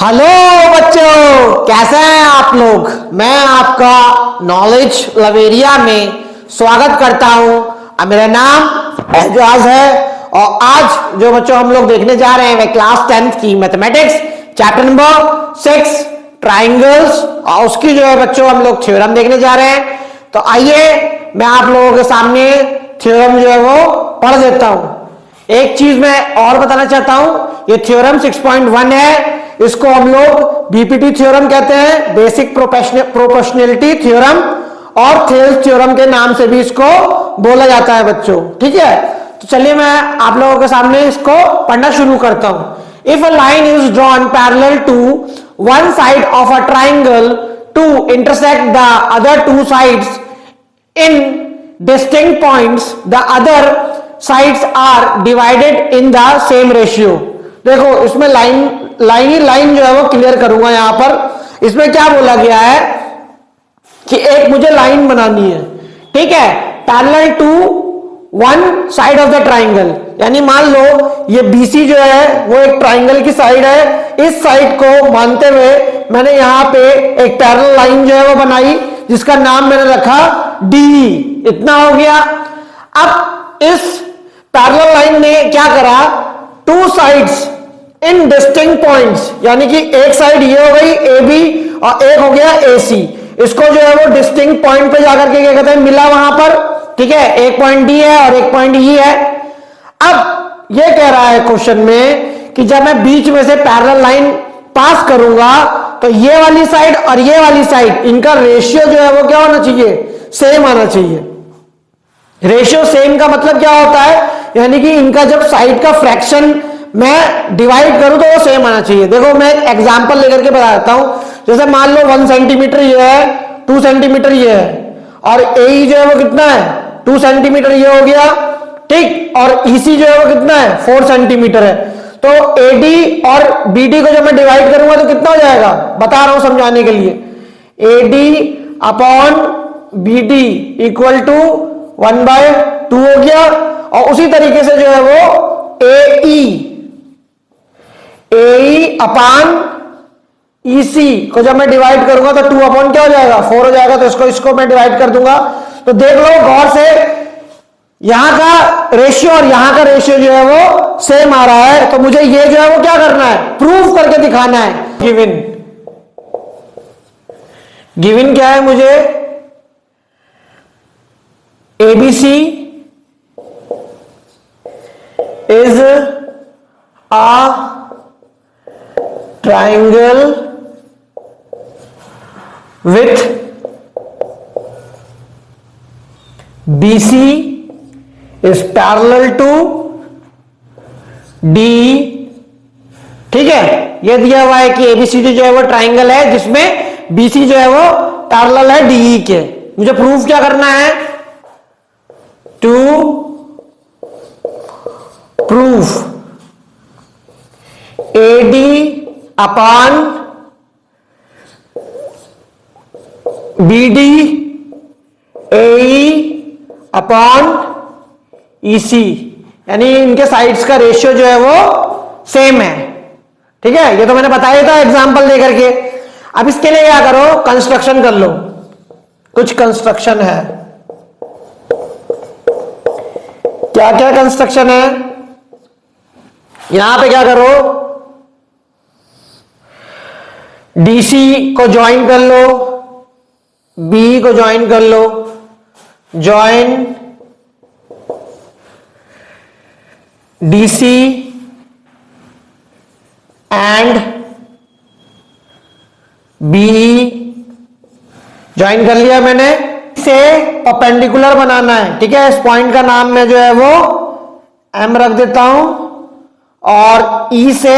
Hello बच्चों, कैसे हैं आप लोग। मैं आपका नॉलेज लवेरिया में स्वागत करता हूं। और मेरा नाम एजाज है और आज जो बच्चों हम लोग देखने जा रहे हैं वे क्लास 10th की मैथमेटिक्स चैप्टर नंबर 6 ट्राइंगल्स और उसकी जो है बच्चों हम लोग थ्योरम देखने जा रहे हैं। तो आइए मैं आप लोगों के सामने थ्योरम जो है वो पढ़ देता हूं। एक चीज मैं और बताना चाहता हूं, ये थ्योरम 6.1 है, इसको हम लोग बीपीटी थ्योरम कहते हैं, बेसिक प्रोपोर्शनैलिटी थ्योरम, और थेल्स थ्योरम के नाम से भी इसको बोला जाता है बच्चों। ठीक है, तो चलिए मैं आप लोगों के सामने इसको पढ़ना शुरू करता हूं। If a line is drawn parallel to one side of a triangle to intersect the other two sides in distinct points, the other sides are divided in the same ratio। देखो इसमें लाइन जो है वो clear करूंगा। यहां पर इसमें क्या बोला गया है कि एक मुझे लाइन बनानी है, ठीक है, parallel to one side of the triangle. यानी मान लो ये बीसी जो है वो एक ट्राइंगल की साइड है, इस साइड को मानते हुए मैंने यहां पे एक पैरेलल लाइन जो है वो बनाई जिसका नाम मैंने रखा डी। इतना हो गया। अब इस पैरेलल लाइन ने क्या करा, two sides in distinct points, यानी कि एक साइड ये हो गई ए बी और एक हो गया ए सी, इसको जो है वो डिस्टिंक्ट पॉइंट पे जाकर के क्या कहते हैं, मिला वहां पर। ठीक है, एक पॉइंट डी है और एक पॉइंट ई है। अब ये कह रहा है क्वेश्चन में कि जब मैं बीच में से पैरेलल लाइन पास करूंगा तो ये वाली साइड और ये वाली साइड, इनका रेशियो जो है वो क्या होना चाहिए, सेम आना चाहिए। रेशियो सेम का मतलब क्या होता है, यानी कि इनका जब साइड का फ्रैक्शन मैं डिवाइड करूं तो वो सेम आना चाहिए। देखो मैं एक एग्जांपल लेकर के बता देता हूं। जैसे मान लो 1 सेंटीमीटर ये है, 2 सेंटीमीटर ये है, और ए जो है वो कितना है, 2 सेंटीमीटर ये हो गया, ठीक, और ईसी जो है वो कितना है, 4 सेंटीमीटर है। तो एडी और बीडी को जब मैं डिवाइड करूंगा तो कितना हो जाएगा, बता रहा हूं समझाने के लिए, AD upon BD equal to 1/2 हो गया। और उसी तरीके से जो है वो ए अपान ईसी को जब मैं डिवाइड करूंगा तो 2 अपॉन क्या हो जाएगा, 4 हो जाएगा। तो इसको मैं डिवाइड कर दूंगा। तो देख लो गौर से, यहां का रेशियो और यहां का रेशियो जो है वो सेम आ रहा है। तो मुझे ये जो है वो क्या करना है, प्रूफ करके दिखाना है। गिवन क्या है मुझे, ABC is a triangle with BC is parallel to DE। ठीक है, यह दिया हुआ है कि ABCD जो है वो ट्राइंगल है जिसमें BC जो है वो पैरेलल है DE के। मुझे प्रूफ क्या करना है, to proof AD upon BD AE upon EC, यानी इनके साइड्स का रेशियो जो है वो सेम है। ठीक है, ये तो मैंने बताया था एग्जांपल देकर के। अब इसके लिए क्या करो, कंस्ट्रक्शन कर लो। कुछ कंस्ट्रक्शन है, क्या क्या कंस्ट्रक्शन है, यहां पे क्या करो, डीसी को ज्वाइन कर लो, बी को ज्वाइन कर लो, join DC and B, join कर लिया मैंने। से परपेंडिकुलर बनाना है, ठीक है। इस पॉइंट का नाम मैं जो है वो एम रख देता हूं, और ई से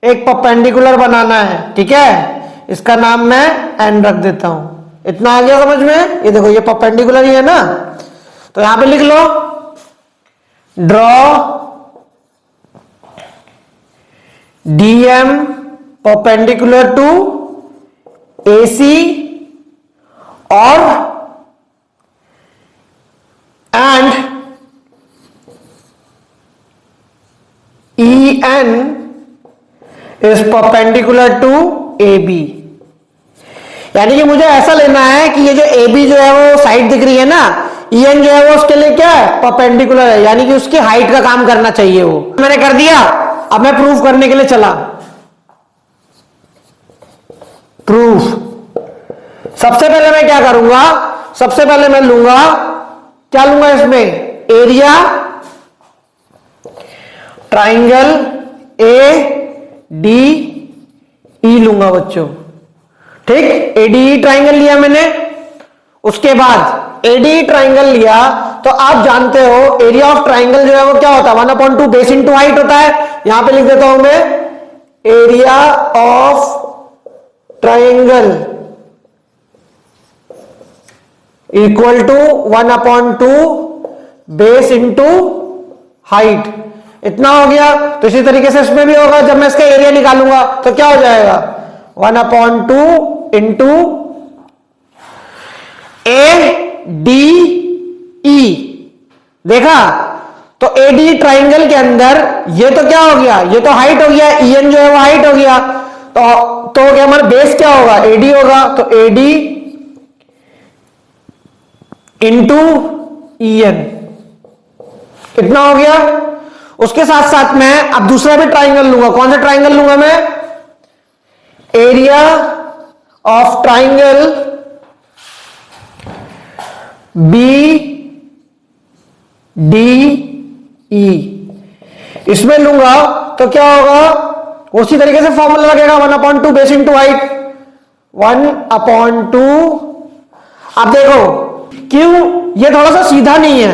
एक परपेंडिकुलर बनाना है, ठीक है, इसका नाम मैं एन रख देता हूं। इतना आ गया समझ में। ये देखो ये परपेंडिकुलर ही है ना, तो यहां पे लिख लो, draw DM perpendicular to AC और and E N is perpendicular to A B. यानी कि मुझे ऐसा लेना है कि ये जो ए बी जो है वो साइड दिख रही है ना, ई एन जो है वो उसके लिए क्या है, परपेंडिकुलर है, यानी कि उसकी हाइट का काम करना चाहिए वो। मैंने कर दिया। अब मैं प्रूफ करने के लिए चला। प्रूफ सबसे पहले मैं क्या करूंगा, सबसे पहले मैं लूंगा, क्या लूंगा इसमें, एरिया ट्राइंगल ए डी ई लूंगा बच्चों। ठीक, एडीई ट्राइंगल लिया मैंने। उसके बाद एडीई ट्राइंगल लिया तो आप जानते हो एरिया ऑफ ट्राइंगल जो है वो क्या होता है, 1/2 बेस इंटू हाइट होता है। यहां पे लिख देता हूं मैं, area of triangle equal to 1/2 base into height. इतना हो गया। तो इसी तरीके से इसमें भी होगा, जब मैं इसका एरिया निकालूंगा तो क्या हो जाएगा, 1/2 इंटू ए डी ई। देखा, तो ए डी ट्राइंगल के अंदर ये तो क्या हो गया, ये तो हाइट हो गया, ई एन जो है वो हाइट हो गया। तो क्या हमारा बेस क्या होगा, एडी होगा। तो एडी इंटू ई एन, कितना हो गया। उसके साथ साथ मैं अब दूसरा भी ट्राइंगल लूंगा। कौन सा ट्राइंगल लूंगा मैं, area of triangle B D E, इसमें लूंगा तो क्या होगा, उसी तरीके से फॉर्मूला लगेगा, 1/2 बेस इंटू हाइट, 1/2। अब देखो क्यों, ये थोड़ा सा सीधा नहीं है,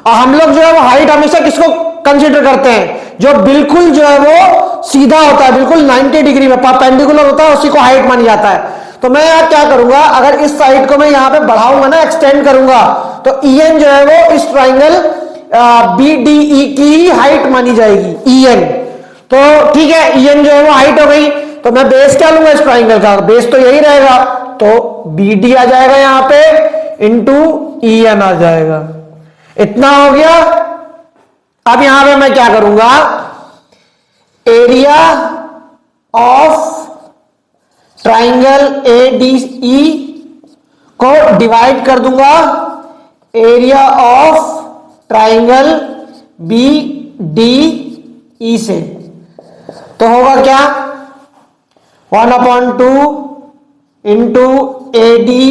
और हम लोग जो है वो हाइट हमेशा किसको कंसीडर करते हैं, जो बिल्कुल जो है वो सीधा होता है, बिल्कुल 90 डिग्री में परपेंडिकुलर होता है, उसी को हाइट मानी जाता है। तो मैं यहाँ क्या करूंगा, अगर इस साइड को मैं यहाँ पे बढ़ाऊंगा ना, एक्सटेंड करूंगा, तो ई एन जो है वो इस ट्राइंगल बी डी ई की हाइट मानी जाएगी, ई एन। तो ठीक है, ई एन जो है वो हाइट हो गई। तो मैं बेस क्या लूंगा इस ट्राइंगल का, बेस तो यही रहेगा, तो बी डी आ जाएगा यहां पे इंटू ई एन आ जाएगा। इतना हो गया। अब यहां पे मैं क्या करूंगा, area of triangle A D E को डिवाइड कर दूंगा area of triangle B D E से। तो होगा क्या, 1/2 into A D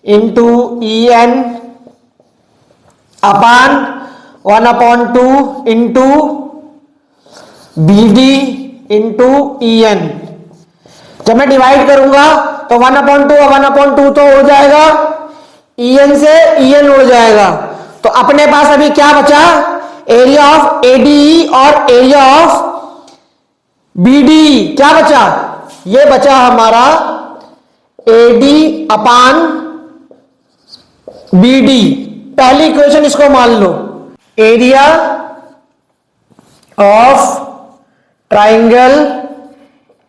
into E N upon 1/2 into B D into E N. जब मैं डिवाइड करूंगा तो 1/2 तो हो जाएगा, ई एन से ई एन उड़ जाएगा। तो अपने पास अभी क्या बचा, एरिया ऑफ एडीई और एरिया ऑफ बीडी, क्या बचा, ये बचा हमारा एडी अपान बीडी। पहली इक्वेशन इसको मान लो, एरिया ऑफ ट्राइंगल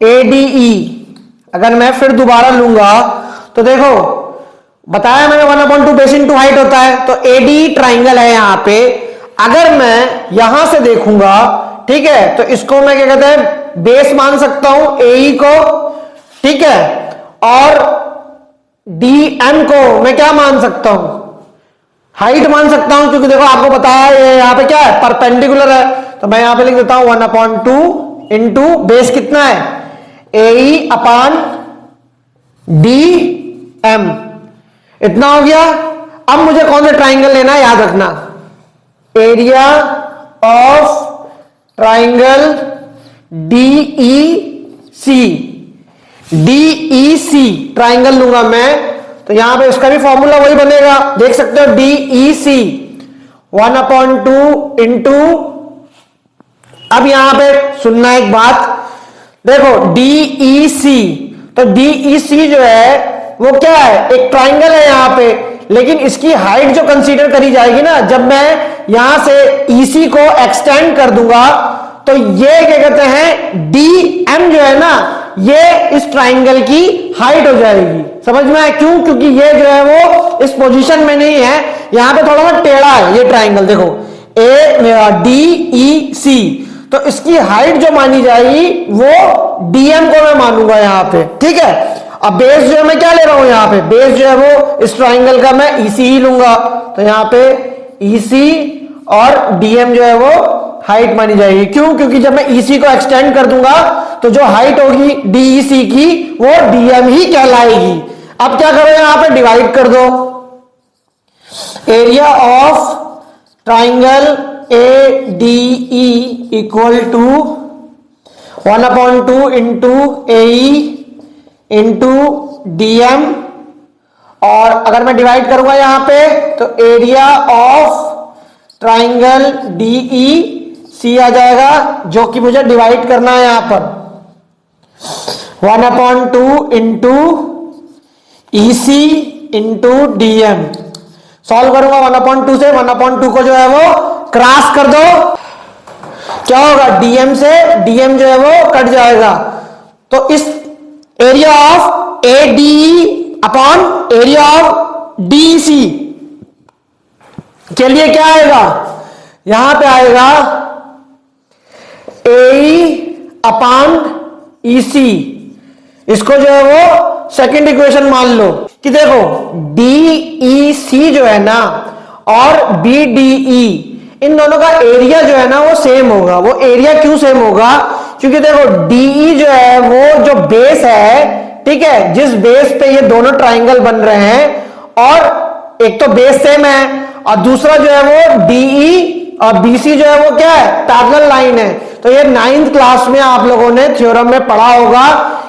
एडीई। अगर मैं फिर दोबारा लूंगा तो देखो, बताया मैंने 1/2 बेस इंटू हाइट होता है, तो एडी ट्राइंगल है यहां पे। अगर मैं यहां से देखूंगा, ठीक है, तो इसको मैं क्या कहते हैं, बेस मान सकता हूं एई को, ठीक है, और डी एम को मैं क्या मान सकता हूं, हाइट मान सकता हूं, क्योंकि देखो आपको बताया ये यहां पे क्या है, परपेंडिकुलर है। तो मैं यहां पे लिख देता हूं 1/2 इंटू बेस कितना है, एई अपान डी एम। इतना हो गया। अब मुझे कौन सा ट्राइंगल लेना है, याद रखना, area of triangle DE C. DEC triangle लूंगा मैं, तो यहां पे उसका भी फॉर्मूला वही बनेगा, देख सकते हो, डीईसी 1/2 इंटू, अब यहां पे सुनना एक बात, देखो डीईसी, तो डीईसी जो है वो क्या है, एक ट्राइंगल है यहां पे, लेकिन इसकी हाइट जो कंसीडर करी जाएगी ना, जब मैं यहां से ईसी को एक्सटेंड कर दूंगा, तो ये क्या कहते हैं, डी एम जो है ना, ये इस ट्राइंगल की हाइट हो जाएगी। समझ में आया क्यों, क्योंकि ये जो है वो इस पोजीशन में नहीं है, यहां पे थोड़ा सा टेढ़ा है ये ट्राइंगल, देखो ए डी ई सी, तो इसकी हाइट जो मानी जाएगी वो डीएम को मैं मानूंगा यहां पे, ठीक है। अब बेस जो है मैं क्या ले रहा हूं, यहां पे बेस जो है वो इस ट्राइंगल का मैं ईसी ही लूंगा, तो यहां पे ईसी और डीएम जो है वो हाइट मानी जाएगी। क्यों? क्योंकि जब मैं ईसी को एक्सटेंड कर दूंगा तो जो हाइट होगी डीईसी की वो डीएम ही कहलाएगी। अब क्या करो, यहां पे डिवाइड कर दो, area of triangle A D E equal to 1/2 into A into DM, और अगर मैं डिवाइड करूंगा यहां पे तो area of triangle DE C आ जाएगा, जो कि मुझे डिवाइड करना है यहां पर 1/2 into EC into DM. Solve करूंगा 1/2 से, 1/2 को जो है वो क्रॉस कर दो, क्या होगा, डीएम से डीएम जो है वो कट जाएगा। तो इस area of A D upon area of DC के लिए क्या आएगा, यहां पे आएगा ए अपॉन ईसी। इसको जो है वो सेकंड इक्वेशन मान लो कि देखो डीईसी जो है ना और बीडीई, इन दोनों का एरिया जो है ना वो सेम होगा। वो एरिया क्यों सेम होगा, क्योंकि देखो डीई जो है वो जो बेस है, ठीक है, जिस बेस पे ये दोनों ट्राइंगल बन रहे हैं, और एक तो बेस सेम है और दूसरा जो है वो डीई और बीसी जो है वो क्या है, पैरेलल लाइन है। तो ये 9th क्लास में आप लोगों ने थ्योरम में पढ़ा होगा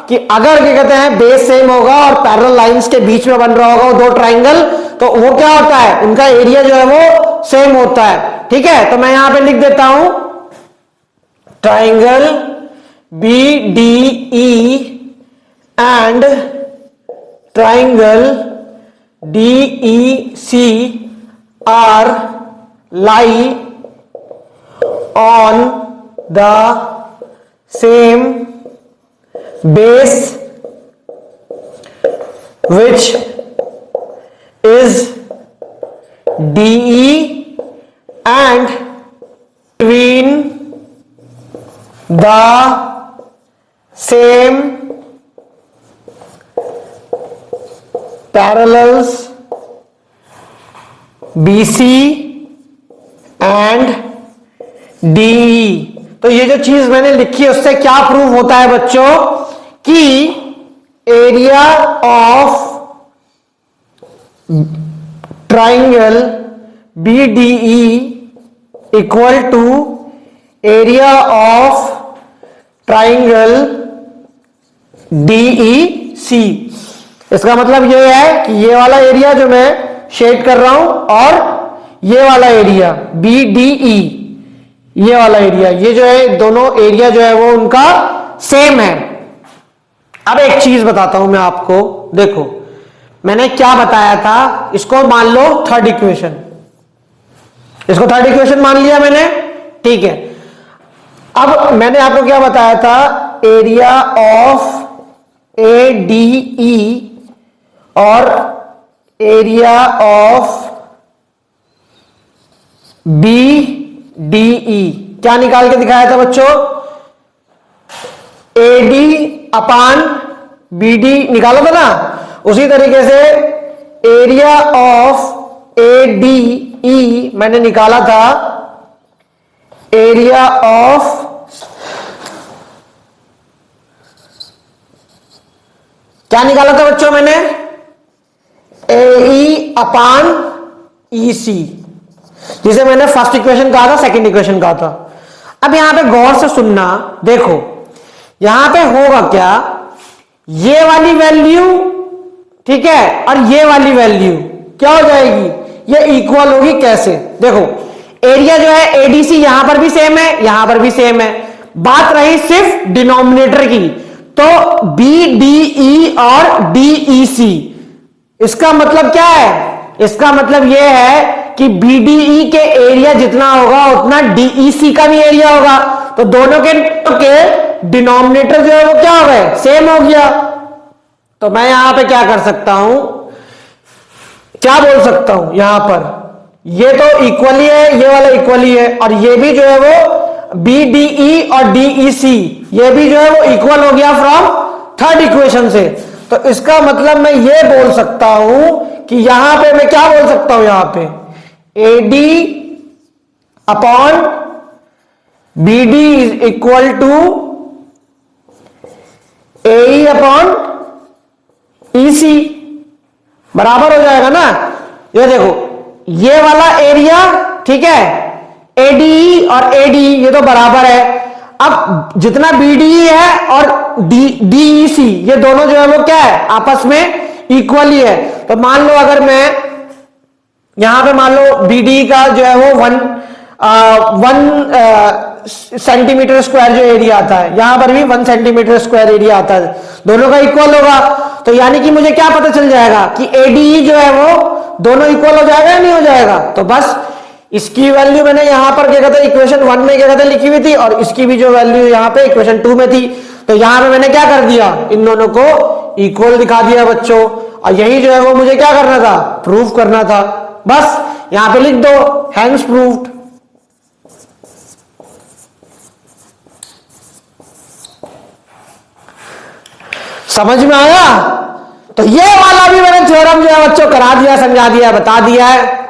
कि अगर क्या कहते हैं बेस सेम होगा और पैरेलल लाइंस के बीच में बन रहा होगा वो दो ट्राइंगल, तो वो क्या होता है, उनका एरिया जो है वो सेम होता है, ठीक है। तो मैं यहां पे लिख देता हूं triangle B D E and triangle D E C are lie on the same base which is DE and between the same parallels BC and D. तो ये जो चीज मैंने लिखी है उससे क्या प्रूव होता है बच्चों कि area of triangle BDE equal to area of triangle DEC. इसका मतलब ये है कि ये वाला एरिया जो मैं शेड कर रहा हूं और ये वाला एरिया बीडीई, ये वाला एरिया, ये जो है दोनों एरिया जो है वो उनका सेम है। अब एक चीज बताता हूं मैं आपको, देखो मैंने क्या बताया था, इसको मान लो थर्ड इक्वेशन, इसको थर्ड इक्वेशन मान लिया मैंने, ठीक है। अब मैंने आपको क्या बताया था, एरिया ऑफ ए डी ई और एरिया ऑफ बी डीई क्या निकाल के दिखाया था बच्चों, एडी अपान बीडी निकाला था ना। उसी तरीके से एरिया ऑफ एडीई मैंने निकाला था एरिया ऑफ, क्या निकाला था बच्चों मैंने, एई अपान ईसी, जिसे मैंने फर्स्ट इक्वेशन कहा था, सेकंड इक्वेशन कहा था। अब यहां पे गौर से सुनना, देखो यहां पे होगा क्या, ये वाली वैल्यू, ठीक है, और ये वाली वैल्यू क्या हो जाएगी, ये इक्वल होगी। कैसे, देखो एरिया जो है एडीसी यहां पर भी सेम है, यहां पर भी सेम है, बात रही सिर्फ डिनोमिनेटर की, तो बीडीई और डीईसी, इसका मतलब क्या है, इसका मतलब यह है कि बीडीई के एरिया जितना होगा उतना डीईसी का भी एरिया होगा, तो दोनों के डिनोमिनेटर जो है वो क्या हो गए, सेम हो गया। तो मैं यहां पे क्या कर सकता हूं, क्या बोल सकता हूं, यहां पर ये तो इक्वली है, ये वाला इक्वली है, और ये भी जो है वो BDE और DEC ये भी जो है वो इक्वल हो गया फ्रॉम थर्ड इक्वेशन से। तो इसका मतलब मैं ये बोल सकता हूं कि यहां पे मैं क्या बोल सकता हूं, यहां पे AD upon BD is equal to AE upon EC बराबर हो जाएगा ना। ये देखो ये वाला एरिया, ठीक है, ADE और ADE ये तो बराबर है। अब जितना BDE है और DEC ये दोनों जो है वो क्या है, आपस में इक्वल ही है। तो मान लो अगर मैं यहां पे मान लो BDE का जो है वो 1 सेंटीमीटर स्क्वायर जो एरिया आता है, यहां पर भी 1 सेंटीमीटर स्क्वायर एरिया आता है, दोनों का इक्वल होगा। तो यानी कि मुझे क्या पता चल जाएगा कि ADE जो है वो दोनों इक्वल हो जाएगा या नहीं हो जाएगा। तो बस इसकी वैल्यू मैंने यहां पर क्या कहते हैं इक्वेशन 1 में क्या कहते हैं लिखी हुई थी, और इसकी भी जो वैल्यू यहां पे इक्वेशन 2 में थी। तो यहां पे मैंने क्या कर दिया, इन दोनों को इक्वल दिखा दिया बच्चों। और यही जो है वो मुझे क्या करना था, प्रूव करना था। बस यहां पे लिख दो हैंस प्रूव्ड। समझ में आया। तो ये वाला भी मैंने थ्योरम जो है बच्चों करा दिया, समझा दिया, बता दिया है।